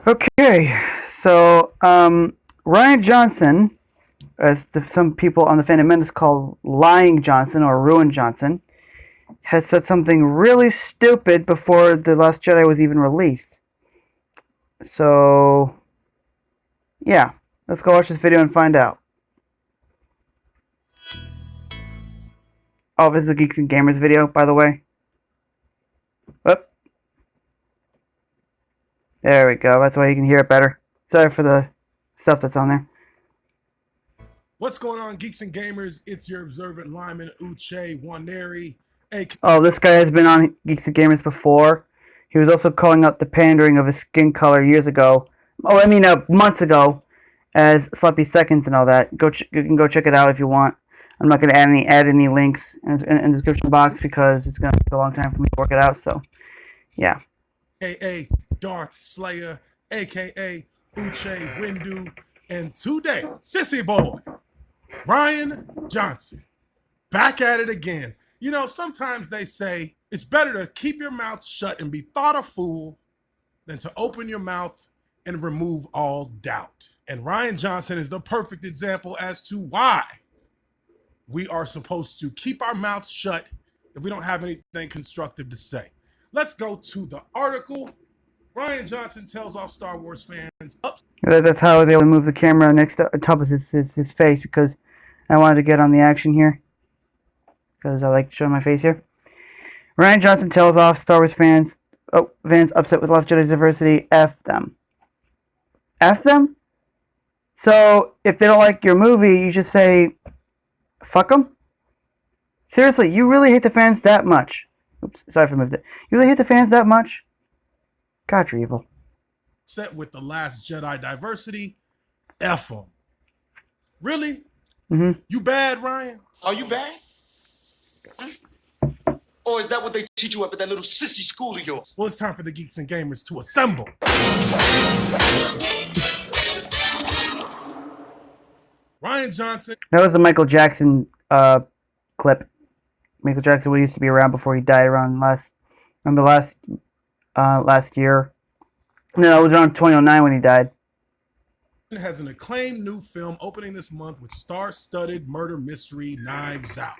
Okay, so Ryan Johnson, as some people on the Phantom Menace call Lying Johnson or Ruin Johnson, has said something really stupid before The Last Jedi was even released. So, yeah, let's go watch this video and find out. Oh, this is a Geeks and Gamers video, by the way. Whoop. There we go. That's why you can hear it better. Sorry for the stuff that's on there. What's going on, Geeks and Gamers? It's your observant lineman, Uche Waneri. Oh, this guy has been on Geeks and Gamers before. He was also calling out the pandering of his skin color years ago. Oh, I mean, months ago, as Sloppy Seconds and all that. You can go check it out if you want. I'm not going to add any links in the description box because it's going to take a long time for me to work it out. So, yeah. AKA Darth Slayer, AKA Uche Windu, and today, Sissy Boy, Ryan Johnson, back at it again. You know, sometimes they say it's better to keep your mouth shut and be thought a fool than to open your mouth and remove all doubt. And Ryan Johnson is the perfect example as to why we are supposed to keep our mouths shut if we don't have anything constructive to say. Let's go to the article. Ryan Johnson tells off Star Wars fans. That's how I was able to move the camera next to top of his face, because I wanted to get on the action here. Because I like showing my face here. Ryan Johnson tells off Star Wars fans. Oh, fans upset with Last Jedi's diversity. F them. F them? So, if they don't like your movie, you just say, fuck them? Seriously, you really hate the fans that much? Oops, sorry if I moved it. You really hate the fans that much? God, you're evil. Set with the Last Jedi diversity. F them. Really? Mm-hmm. You bad, Ryan? Are you bad? Or is that what they teach you up at that little sissy school of yours? Well, it's time for the Geeks and Gamers to assemble. Ryan Johnson. That was the Michael Jackson clip. Michael Jackson used to be around before he died around last year. No, it was around 2009 when he died. Has an acclaimed new film opening this month with star-studded murder mystery Knives Out.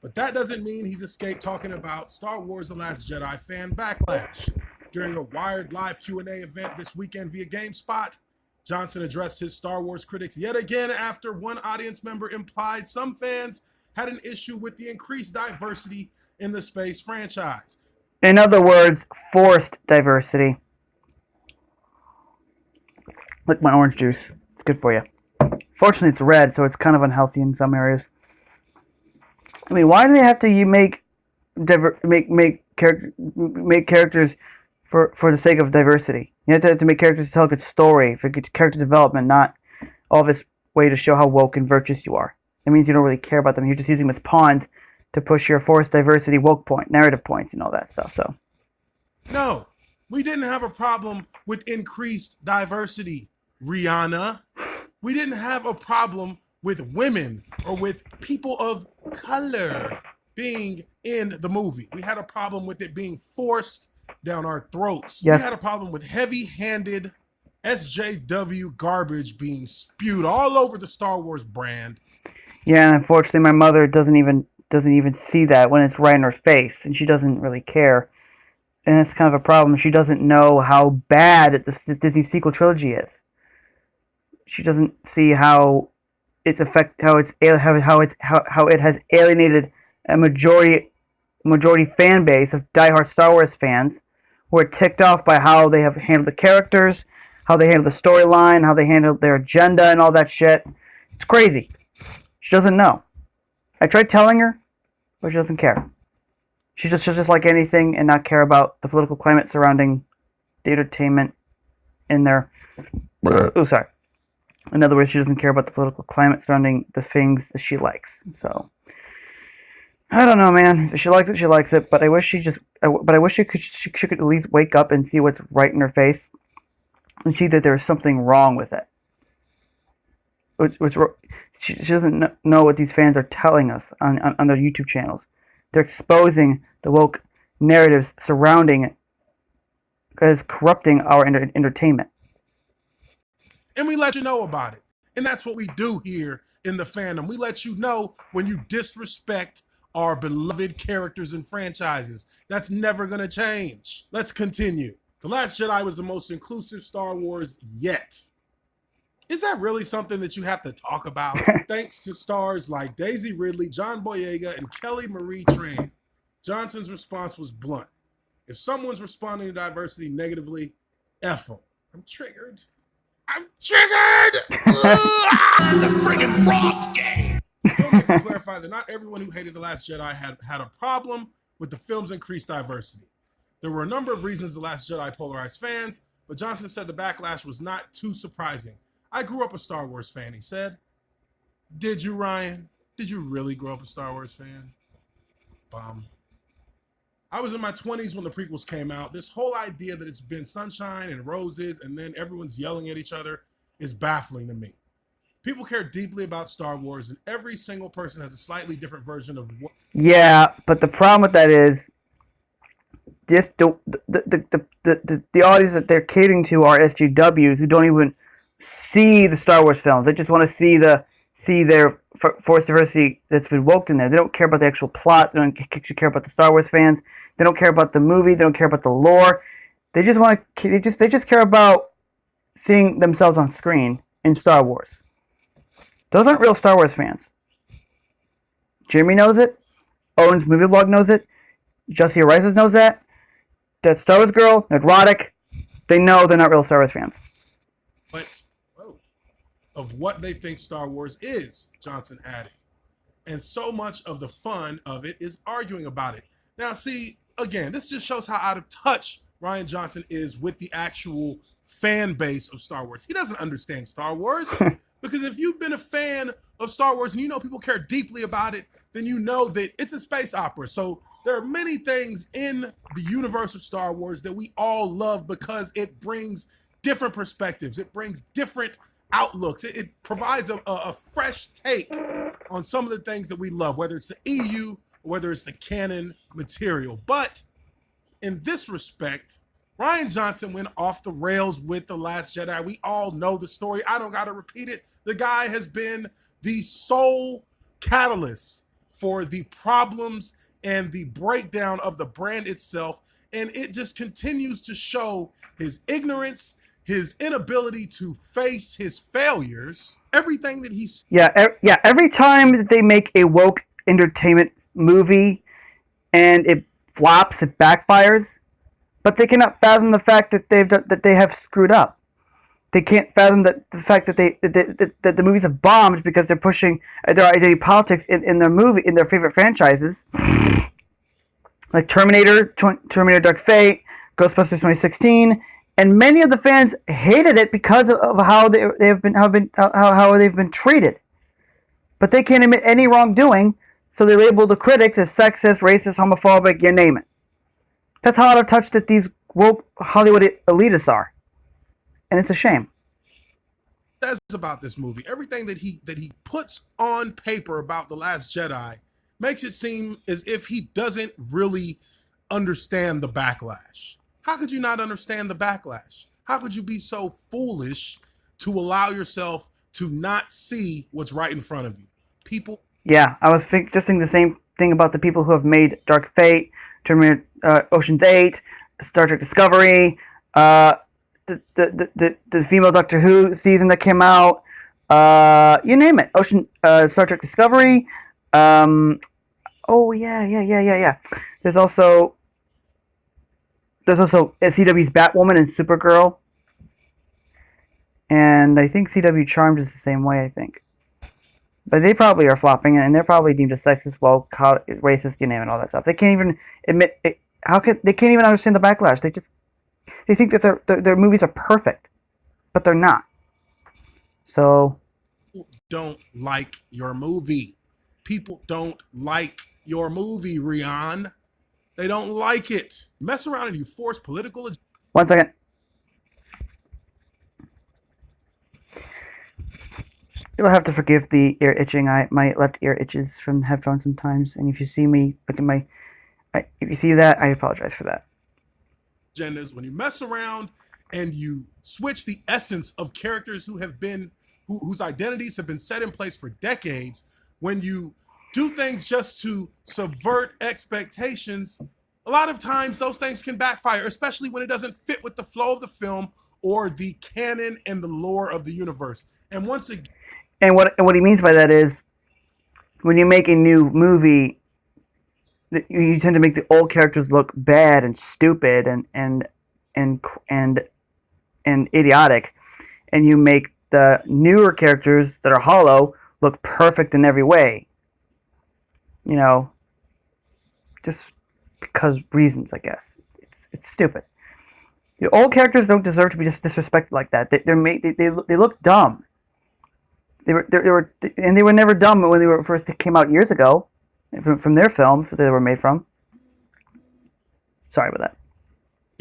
But that doesn't mean he's escaped talking about Star Wars The Last Jedi fan backlash. During a Wired Live Q&A event this weekend via GameSpot, Johnson addressed his Star Wars critics yet again after one audience member implied some fans had an issue with the increased diversity in the space franchise. In other words, forced diversity. Like my orange juice. It's good for you. Fortunately, it's red, so it's kind of unhealthy in some areas. I mean, why do they have to make characters for the sake of diversity? You have to make characters to tell a good story, for good character development, not all this way to show how woke and virtuous you are. It means you don't really care about them. You're just using them as pawns to push your forced diversity woke point, narrative points, and all that stuff. So, no, we didn't have a problem with increased diversity, Rihanna. We didn't have a problem with women or with people of color being in the movie. We had a problem with it being forced down our throats. Yes. We had a problem with heavy-handed SJW garbage being spewed all over the Star Wars brand. Yeah, and unfortunately my mother doesn't even see that when it's right in her face, and she doesn't really care. And it's kind of a problem. She doesn't know how bad this Disney sequel trilogy is. She doesn't see how it has alienated a majority fan base of diehard Star Wars fans who are ticked off by how they have handled the characters, how they handled the storyline, how they handled their agenda and all that shit. It's crazy. She doesn't know. I tried telling her, but she doesn't care. She'll just like anything and not care about the political climate surrounding the entertainment in there. Oh, sorry. In other words, she doesn't care about the political climate surrounding the things that she likes. So, I don't know, man. If she likes it, she likes it. But I wish she could at least wake up and see what's right in her face, and see that there's something wrong with it. She doesn't know what these fans are telling us on their YouTube channels. They're exposing the woke narratives surrounding it as corrupting our entertainment. and we let you know about it. And that's what we do here in the fandom. We let you know when you disrespect our beloved characters and franchises. That's never going to change. Let's continue. The Last Jedi was the most inclusive Star Wars yet. Is that really something that you have to talk about? Thanks to stars like Daisy Ridley, John Boyega, and Kelly Marie Tran, Johnson's response was blunt. If someone's responding to diversity negatively, F them. I'm triggered. I'm triggered! The friggin' frog game! The filmmaker clarified that not everyone who hated The Last Jedi had a problem with the film's increased diversity. There were a number of reasons The Last Jedi polarized fans, but Johnson said the backlash was not too surprising. I grew up a Star Wars fan, he said. Did you, Ryan? Did you really grow up a Star Wars fan? I was in my 20s when the prequels came out. This whole idea that it's been sunshine and roses and then everyone's yelling at each other is baffling to me. People care deeply about Star Wars, and every single person has a slightly different version of what. Yeah, but the problem with that is just the audience that they're catering to are SJWs who don't even see the Star Wars films. They just want to see their forced diversity that's been woke in there. They don't care about the actual plot. They don't actually care about the Star Wars fans. They don't care about the movie. They don't care about the lore. They just want to. They just care about seeing themselves on screen in Star Wars. Those aren't real Star Wars fans. Jeremy knows it. Owen's movie blog knows it. Jussie Rises knows that. That Star Wars girl, Neurotic, they know they're not real Star Wars fans. But of what they think Star Wars is, Johnson added. And so much of the fun of it is arguing about it. Now, see, again, this just shows how out of touch Rian Johnson is with the actual fan base of Star Wars. He doesn't understand Star Wars. Because if you've been a fan of Star Wars and you know people care deeply about it, then you know that it's a space opera. So there are many things in the universe of Star Wars that we all love because it brings different perspectives. It brings different outlooks. It provides a fresh take on some of the things that we love, whether it's the EU or whether it's the canon material. But in this respect, Rian Johnson went off the rails with The Last Jedi. We all know the story. I don't got to repeat it. The guy has been the sole catalyst for the problems and the breakdown of the brand itself. And it just continues to show his ignorance, his inability to face his failures, everything that he's... Yeah, every time that they make a woke entertainment movie and it flops, it backfires. But they cannot fathom the fact that they have screwed up. They can't fathom the fact that that the movies have bombed because they're pushing their identity politics in their favorite franchises, like Terminator Dark Fate, Ghostbusters 2016, and many of the fans hated it because of how they've been treated. But they can't admit any wrongdoing, so they label the critics as sexist, racist, homophobic, you name it. That's how out of touch that these woke Hollywood elitists are. And it's a shame. Says about this movie, everything that he puts on paper about The Last Jedi makes it seem as if he doesn't really understand the backlash. How could you not understand the backlash? How could you be so foolish to allow yourself to not see what's right in front of you? People... Yeah, I was just thinking the same thing about the people who have made Dark Fate, Terminator, Ocean's 8, Star Trek Discovery, the female Doctor Who season that came out, you name it, Star Trek Discovery. Oh yeah. There's also CW's Batwoman and Supergirl, and I think CW Charmed is the same way. I think. But they probably are flopping, and they're probably deemed as sexist, woke, racist, you name it, all that stuff. They can't even admit it. They can't even understand the backlash. They think that their movies are perfect, but they're not. So, don't like your movie. People don't like your movie, Rian. They don't like it. Mess around and you force political. 1 second. You'll have to forgive the ear itching. My left ear itches from the headphones sometimes, and if you see me look at if you see that, I apologize for that. Agendas when you mess around and you switch the essence of characters whose identities have been set in place for decades, when you do things just to subvert expectations, a lot of times those things can backfire, especially when it doesn't fit with the flow of the film or the canon and the lore of the universe. And once again, And what he means by that is, when you make a new movie, you tend to make the old characters look bad and stupid and idiotic, and you make the newer characters that are hollow look perfect in every way. You know, just because reasons, I guess. It's stupid. The old characters don't deserve to be just disrespected like that. They look dumb. They were never dumb when they were first came out years ago, from their films that they were made from. Sorry about that.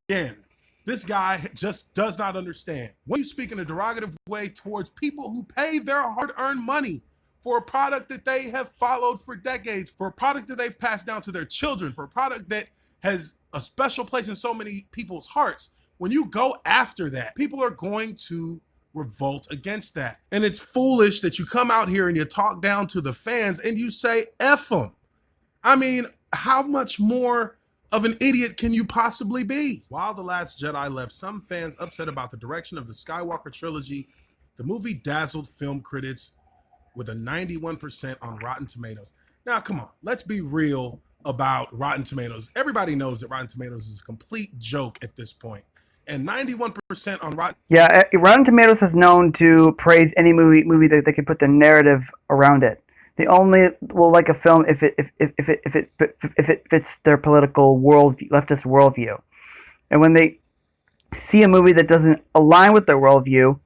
Again, this guy just does not understand. When you speak in a derogative way towards people who pay their hard-earned money for a product that they have followed for decades, for a product that they've passed down to their children, for a product that has a special place in so many people's hearts, when you go after that, people are going to revolt against that. And it's foolish that you come out here and you talk down to the fans and you say, F them. I mean, how much more of an idiot can you possibly be? While The Last Jedi left some fans upset about the direction of the Skywalker trilogy, the movie dazzled film critics with a 91% on Rotten Tomatoes. Now, come on, let's be real about Rotten Tomatoes. Everybody knows that Rotten Tomatoes is a complete joke at this point. And 91% on Rotten... Yeah, Rotten Tomatoes is known to praise any movie that they can put the narrative around it. They only will like a film if it fits their political leftist worldview. And when they see a movie that doesn't align with their worldview,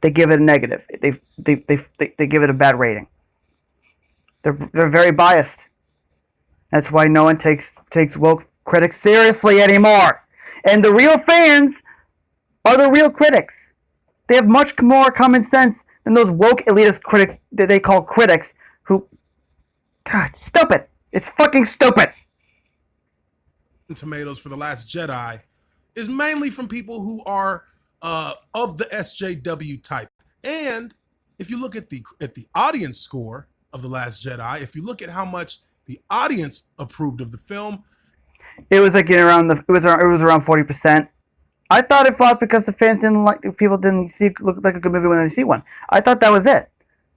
they give it a negative. They give it a bad rating. They're very biased. That's why no one takes woke critics seriously anymore. And the real fans are the real critics. They have much more common sense than those woke elitist critics that they call critics who... God, stupid. It's fucking stupid. Tomatoes for The Last Jedi is mainly from people who are of the SJW type. And if you look at the audience score of The Last Jedi, if you look at how much the audience approved of the film, it was like around 40%. I thought it flopped because the fans people didn't look like a good movie when they see one. I thought that was it.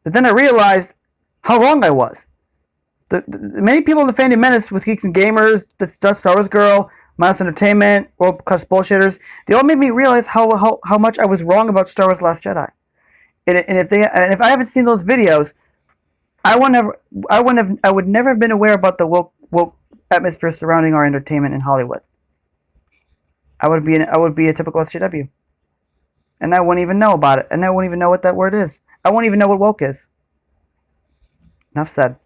But then I realized how wrong I was. Many people in the Fandom Menace with Geeks and Gamers, the Star Wars Girl, Miles Entertainment, World Class Bullshitters, they all made me realize how much I was wrong about Star Wars Last Jedi. And if I haven't seen those videos, I would never have been aware about the woke atmosphere surrounding our entertainment in Hollywood. I would be a typical SJW, and I wouldn't even know about it, and I wouldn't even know what that word is. I wouldn't even know what woke is. Enough said.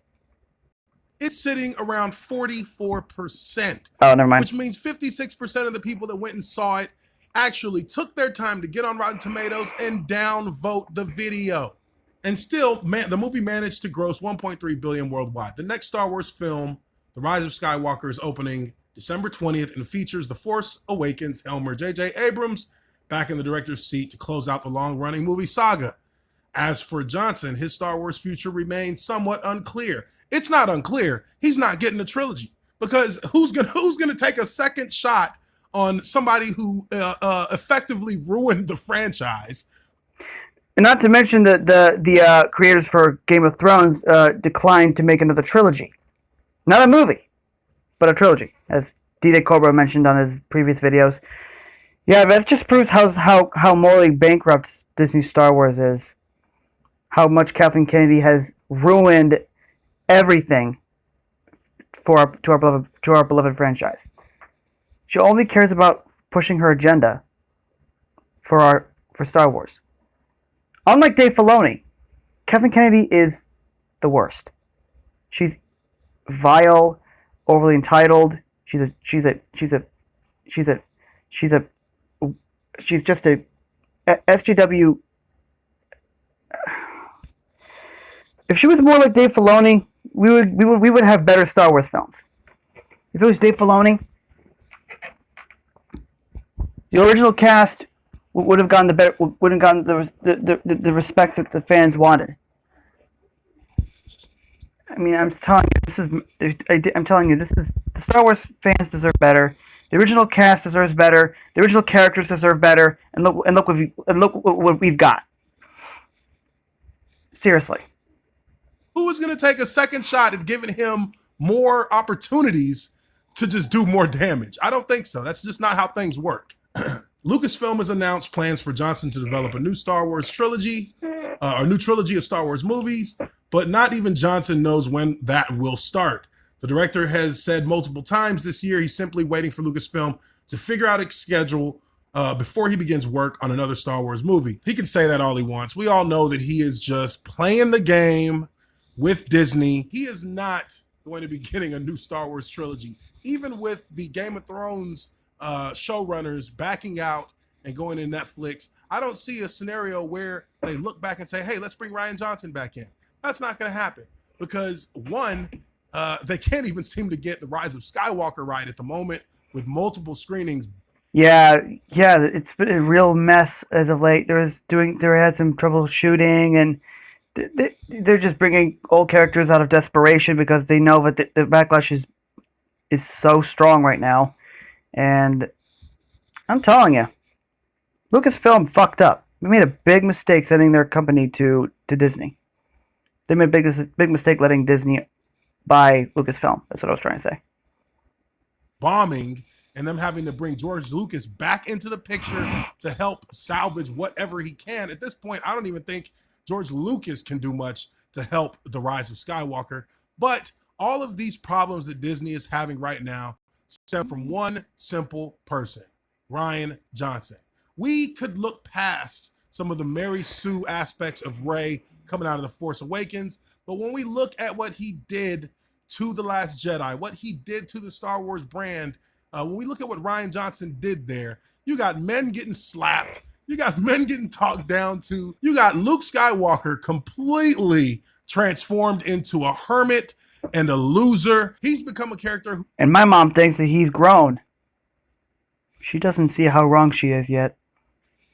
It's sitting around 44%. Oh, never mind. Which means 56% of the people that went and saw it actually took their time to get on Rotten Tomatoes and downvote the video. And still, the movie managed to gross $1.3 billion worldwide. The next Star Wars film, The Rise of Skywalker, is opening December 20th and features The Force Awakens Helmer J.J. Abrams back in the director's seat to close out the long-running movie saga. As for Johnson, his Star Wars future remains somewhat unclear. It's not unclear. He's not getting a trilogy, because who's gonna take a second shot on somebody who effectively ruined the franchise? And not to mention that the creators for Game of Thrones declined to make another trilogy. Not a movie, but a trilogy, as DJ Cobra mentioned on his previous videos. Yeah, that just proves how morally bankrupt Disney Star Wars is. How much Kathleen Kennedy has ruined everything to our beloved franchise. She only cares about pushing her agenda for Star Wars. Unlike Dave Filoni, Kathleen Kennedy is the worst. She's vile, overly entitled. She's just a SJW. If she was more like Dave Filoni, we would have better Star Wars films. If it was Dave Filoni, the original cast would have gotten the better, would have gotten the respect that the fans wanted. I mean, I'm telling you, this is the Star Wars fans deserve better. The original cast deserves better. The original characters deserve better. And look what we've got. Seriously. Who is going to take a second shot at giving him more opportunities to just do more damage? I don't think so. That's just not how things work. Lucasfilm has announced plans for Johnson to develop a new Star Wars trilogy, a new trilogy of Star Wars movies, but not even Johnson knows when that will start. The director has said multiple times this year he's simply waiting for Lucasfilm to figure out a schedule before he begins work on another Star Wars movie. He can say that all he wants. We all know that he is just playing the game with Disney. He is not going to be getting a new Star Wars trilogy, even with the Game of Thrones showrunners backing out and going to Netflix. I don't see a scenario where they look back and say, hey, let's bring Rian Johnson back in. That's not going to happen because, one, they can't even seem to get The Rise of Skywalker right at the moment with multiple screenings. Yeah, it's been a real mess as of late. They had some trouble shooting, and they're just bringing old characters out of desperation because they know that the backlash is so strong right now. And I'm telling you, Lucasfilm fucked up. They made a big mistake sending their company to Disney. They made a big mistake letting Disney buy Lucasfilm. That's what I was trying to say. Bombing and them having to bring George Lucas back into the picture to help salvage whatever he can. At this point, I don't even think George Lucas can do much to help The Rise of Skywalker. But all of these problems that Disney is having right now stem from one simple person, Rian Johnson. We could look past some of the Mary Sue aspects of Rey coming out of The Force Awakens, but when we look at what he did to The Last Jedi, what he did to the Star Wars brand, when we look at what Rian Johnson did there, you got men getting slapped, you got men getting talked down to, you got Luke Skywalker completely transformed into a hermit and a loser. He's become a character. And my mom thinks that he's grown. She doesn't see how wrong she is yet.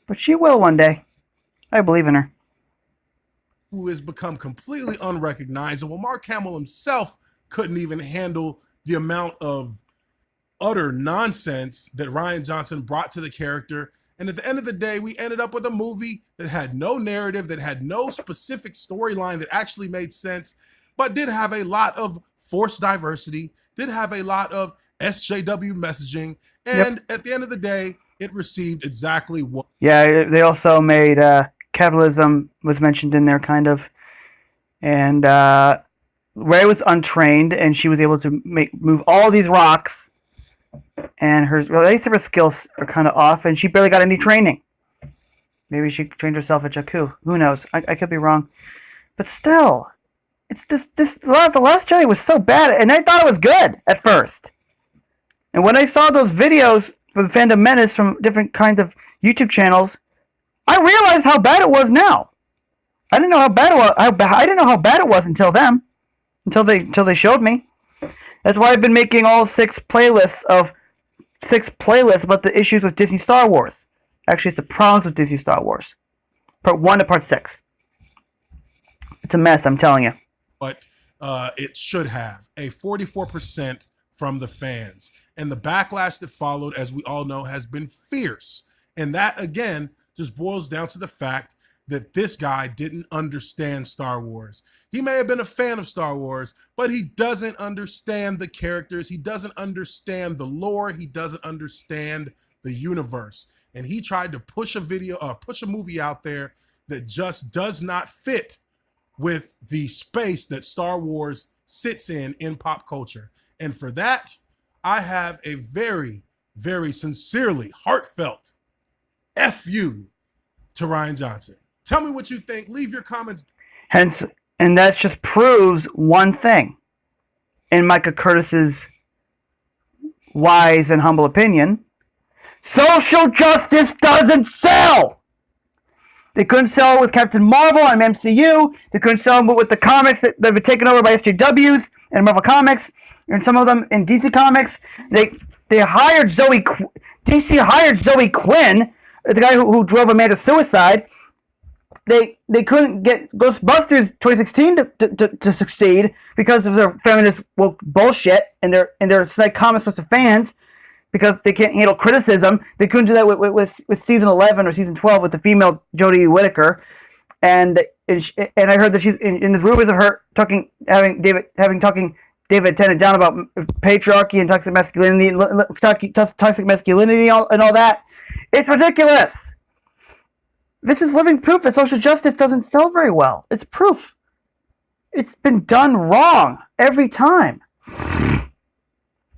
But she will one day. I believe in her. Who has become completely unrecognizable. Mark Hamill himself couldn't even handle the amount of utter nonsense that Rian Johnson brought to the character. And at the end of the day, we ended up with a movie that had no narrative, that had no specific storyline that actually made sense, but did have a lot of forced diversity, did have a lot of SJW messaging, and at the end of the day, it received exactly what. Yeah, they also made capitalism was mentioned in there, kind of, and Rey was untrained, and she was able to move all these rocks, and her skills are kind of off, and she barely got any training. Maybe she trained herself at Jakku. Who knows? I could be wrong, but still, it's The Last Jedi was so bad, and I thought it was good at first. And when I saw those videos from Fandom Menace from different kinds of YouTube channels, I realized how bad it was now. I didn't know how bad it was. I didn't know how bad it was until they showed me. That's why I've been making all 6 playlists about the issues with Disney Star Wars. Actually, it's the problems with Disney Star Wars. Part 1 to Part 6. It's a mess, I'm telling you. But it should have a 44% from the fans. And the backlash that followed, as we all know, has been fierce. And that, again, just boils down to the fact that this guy didn't understand Star Wars. He may have been a fan of Star Wars, but he doesn't understand the characters. He doesn't understand the lore. He doesn't understand the universe. And he tried to push a movie out there that just does not fit with the space that Star Wars sits in pop culture. And for that, I have a very, very sincerely heartfelt F you to Rian Johnson. Tell me what you think. Leave your comments. And that just proves one thing. In Micah Curtis's wise and humble opinion, social justice doesn't sell. They couldn't sell it with Captain Marvel on MCU. They couldn't sell it with the comics that have been taken over by SJWs and Marvel Comics, and some of them in DC Comics. DC hired Zoe Quinn, the guy who drove a man to suicide. They couldn't get Ghostbusters 2016 to succeed because of their feminist woke bullshit and their slight comments with the fans because they can't handle criticism. They couldn't do that with season 11 or season 12 with the female Jodie Whittaker, and I heard that she's in the rumors of her talking David Tennant down about patriarchy and toxic masculinity and all that. It's ridiculous. This is living proof that social justice doesn't sell very well. It's proof. It's been done wrong every time.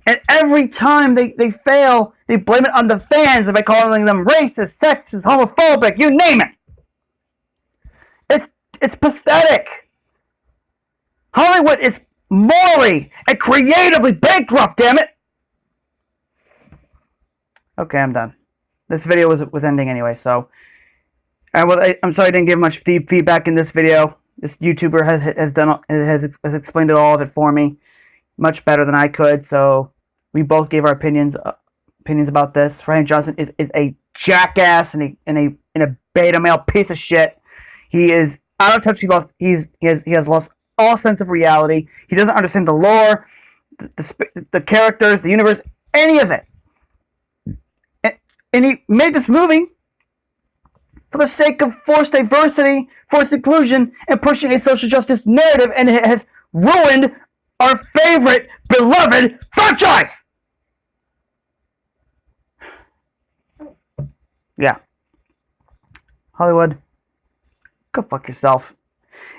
And every time they fail, they blame it on the fans by calling them racist, sexist, homophobic, you name it. It's pathetic. Hollywood is morally and creatively bankrupt, damn it. Okay, I'm done. This video was ending anyway, so I'm sorry I didn't give much feedback in this video. This YouTuber has explained all of it for me much better than I could. So we both gave our opinions about this. Rian Johnson is a jackass and a beta male piece of shit. He is out of touch. He has lost all sense of reality. He doesn't understand the lore, the characters, the universe, any of it. And he made this movie for the sake of forced diversity, forced inclusion, and pushing a social justice narrative, and it has ruined our favorite, beloved franchise! Yeah. Hollywood, go fuck yourself.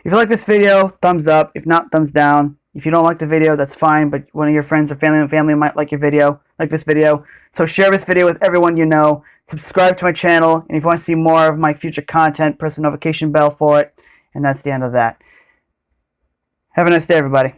If you like this video, thumbs up. If not, thumbs down. If you don't like the video, that's fine, but one of your friends or family might like this video. So share this video with everyone you know. Subscribe to my channel, and if you want to see more of my future content, press the notification bell for it. And that's the end of that. Have a nice day, everybody.